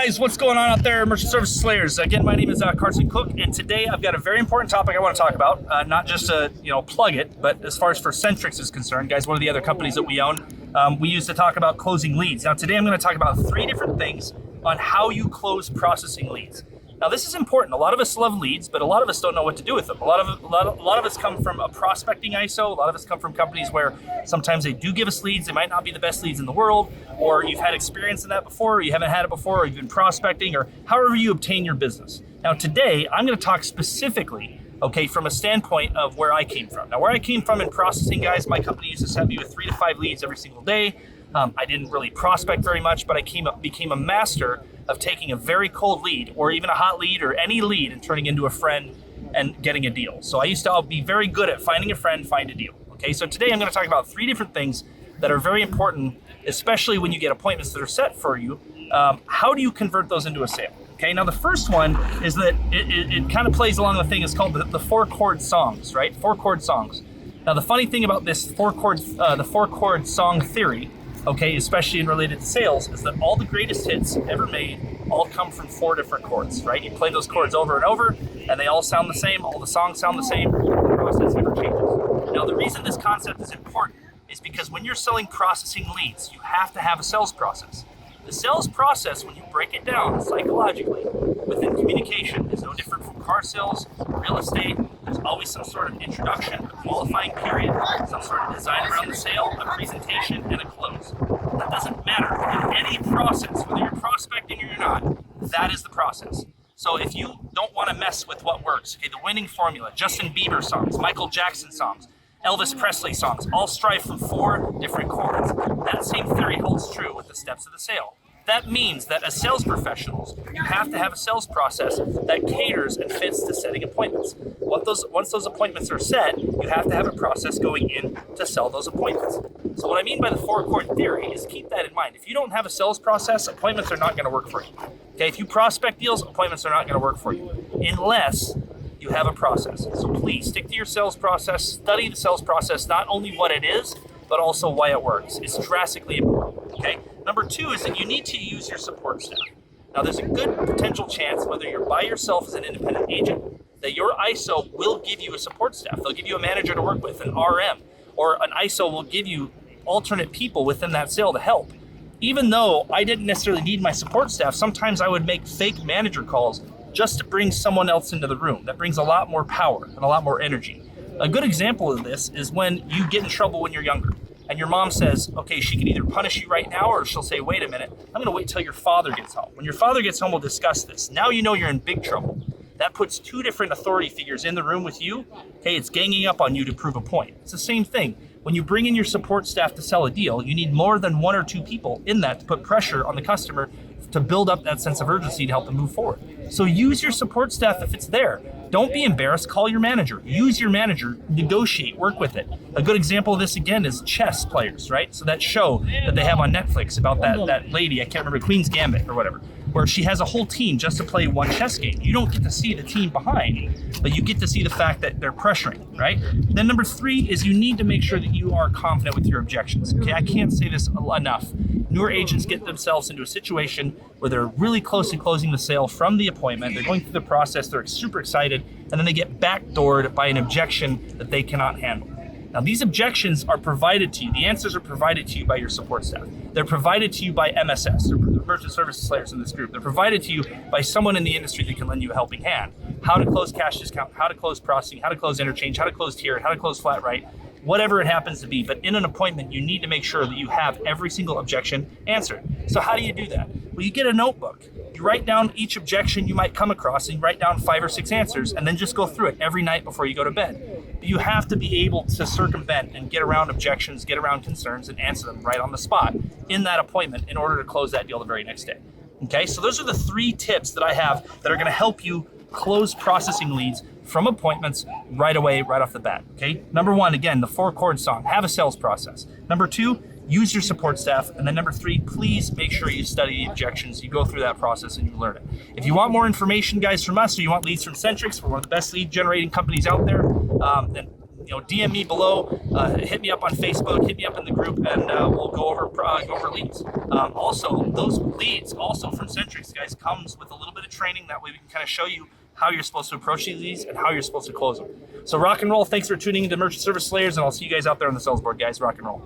guys, what's going on out there, Merchant Services Slayers? Again, my name is Carson Cook, and today I've got a very important topic I want to talk about. Not just to plug it, but as far as for Centrix is concerned, guys, one of the other companies that we own, we used to talk about closing leads. Now today I'm going to talk about 3 different things on how you close processing leads. Now this is important. A lot of us love leads, but a lot of us don't know what to do with them. A lot of us come from a prospecting ISO. A lot of us come from companies where sometimes they do give us leads. They might not be the best leads in the world, or you've had experience in that before, or you haven't had it before, or you've been prospecting, or however you obtain your business. Now today, I'm going to talk specifically, okay, from a standpoint of where I came from. Now where I came from in processing, guys, my company used to send me with 3 to 5 leads every single day. I didn't really prospect very much, but I became a master of taking a very cold lead, or even a hot lead, or any lead, and turning into a friend and getting a deal. So I used to be very good at finding a friend, find a deal. Okay, so today I'm going to talk about 3 different things that are very important, especially when you get appointments that are set for you. How do you convert those into a sale? Okay, now the first one is that it kind of plays along the thing. It's called the 4 chord songs, right? 4 chord songs. Now the funny thing about this the 4 chord song theory, okay, especially in related to sales, is that all the greatest hits ever made all come from 4 different chords, right? You play those chords over and over, and they all sound the same. All the songs sound the same. The process never changes. Now, the reason this concept is important is because when you're selling processing leads, you have to have a sales process. The sales process, when you break it down psychologically within communication, is no different from car sales, real estate. There's always some sort of introduction, a qualifying period, some sort of design around the sale, a presentation, and a close. That doesn't matter in any process, whether you're prospecting or you're not. That is the process. So if you don't want to mess with what works, okay, the winning formula, Justin Bieber songs, Michael Jackson songs, Elvis Presley songs, all strive from 4 different chords. That same theory holds true with the steps of the sale. That means that as sales professionals, you have to have a sales process that caters and fits to setting appointments. Once those appointments are set, you have to have a process going in to sell those appointments. So what I mean by the 4 chord theory is keep that in mind. If you don't have a sales process, appointments are not going to work for you. Okay, if you prospect deals, appointments are not going to work for you unless you have a process. So please stick to your sales process, study the sales process, not only what it is, but also why it works. It's drastically important, okay? Number 2 is that you need to use your support staff. Now there's a good potential chance, whether you're by yourself as an independent agent, that your ISO will give you a support staff. They'll give you a manager to work with, an RM, or an ISO will give you alternate people within that sale to help. Even though I didn't necessarily need my support staff, sometimes I would make fake manager calls just to bring someone else into the room. That brings a lot more power and a lot more energy. A good example of this is when you get in trouble when you're younger and your mom says, okay, she can either punish you right now or she'll say, wait a minute, I'm gonna wait till your father gets home. When your father gets home, we'll discuss this. Now you know you're in big trouble. That puts 2 different authority figures in the room with you. Okay, it's ganging up on you to prove a point. It's the same thing. When you bring in your support staff to sell a deal, you need more than 1 or 2 people in that to put pressure on the customer to build up that sense of urgency to help them move forward. So use your support staff if it's there. Don't be embarrassed, call your manager. Use your manager, negotiate, work with it. A good example of this again is chess players, right? So that show that they have on Netflix about that lady, I can't remember, Queen's Gambit or whatever, where she has a whole team just to play one chess game. You don't get to see the team behind, but you get to see the fact that they're pressuring, right? Then number 3 is you need to make sure that you are confident with your objections. Okay, I can't say this enough. Newer agents get themselves into a situation where they're really close to closing the sale from the appointment. They're going through the process, they're super excited, and then they get backdoored by an objection that they cannot handle. Now these objections are provided to you, the answers are provided to you by your support staff. They're provided to you by MSS, the Merchant Services Slayers in this group. They're provided to you by someone in the industry that can lend you a helping hand. How to close cash discount, how to close processing, how to close interchange, how to close tier, how to close flat rate, whatever it happens to be. But in an appointment, you need to make sure that you have every single objection answered. So how do you do that? Well, you get a notebook. You write down each objection you might come across, and you write down 5 or 6 answers, and then just go through it every night before you go to bed. But you have to be able to circumvent and get around objections, get around concerns, and answer them right on the spot in that appointment in order to close that deal the very next day. Okay, so those are the 3 tips that I have that are going to help you close processing leads from appointments right away, right off the bat. Okay, number 1, again, the 4 chord song, have a sales process. Number 2, use your support staff. And then number 3, please make sure you study the objections. You go through that process and you learn it. If you want more information, guys, from us, or you want leads from Centrix, we're one of the best lead generating companies out there, then DM me below, hit me up on Facebook, hit me up in the group, and we'll go over leads. Also, those leads also from Centrix, guys, comes with a little bit of training. That way we can kind of show you how you're supposed to approach these leads and how you're supposed to close them. So rock and roll. Thanks for tuning into Merchant Service Slayers, and I'll see you guys out there on the sales board, guys. Rock and roll.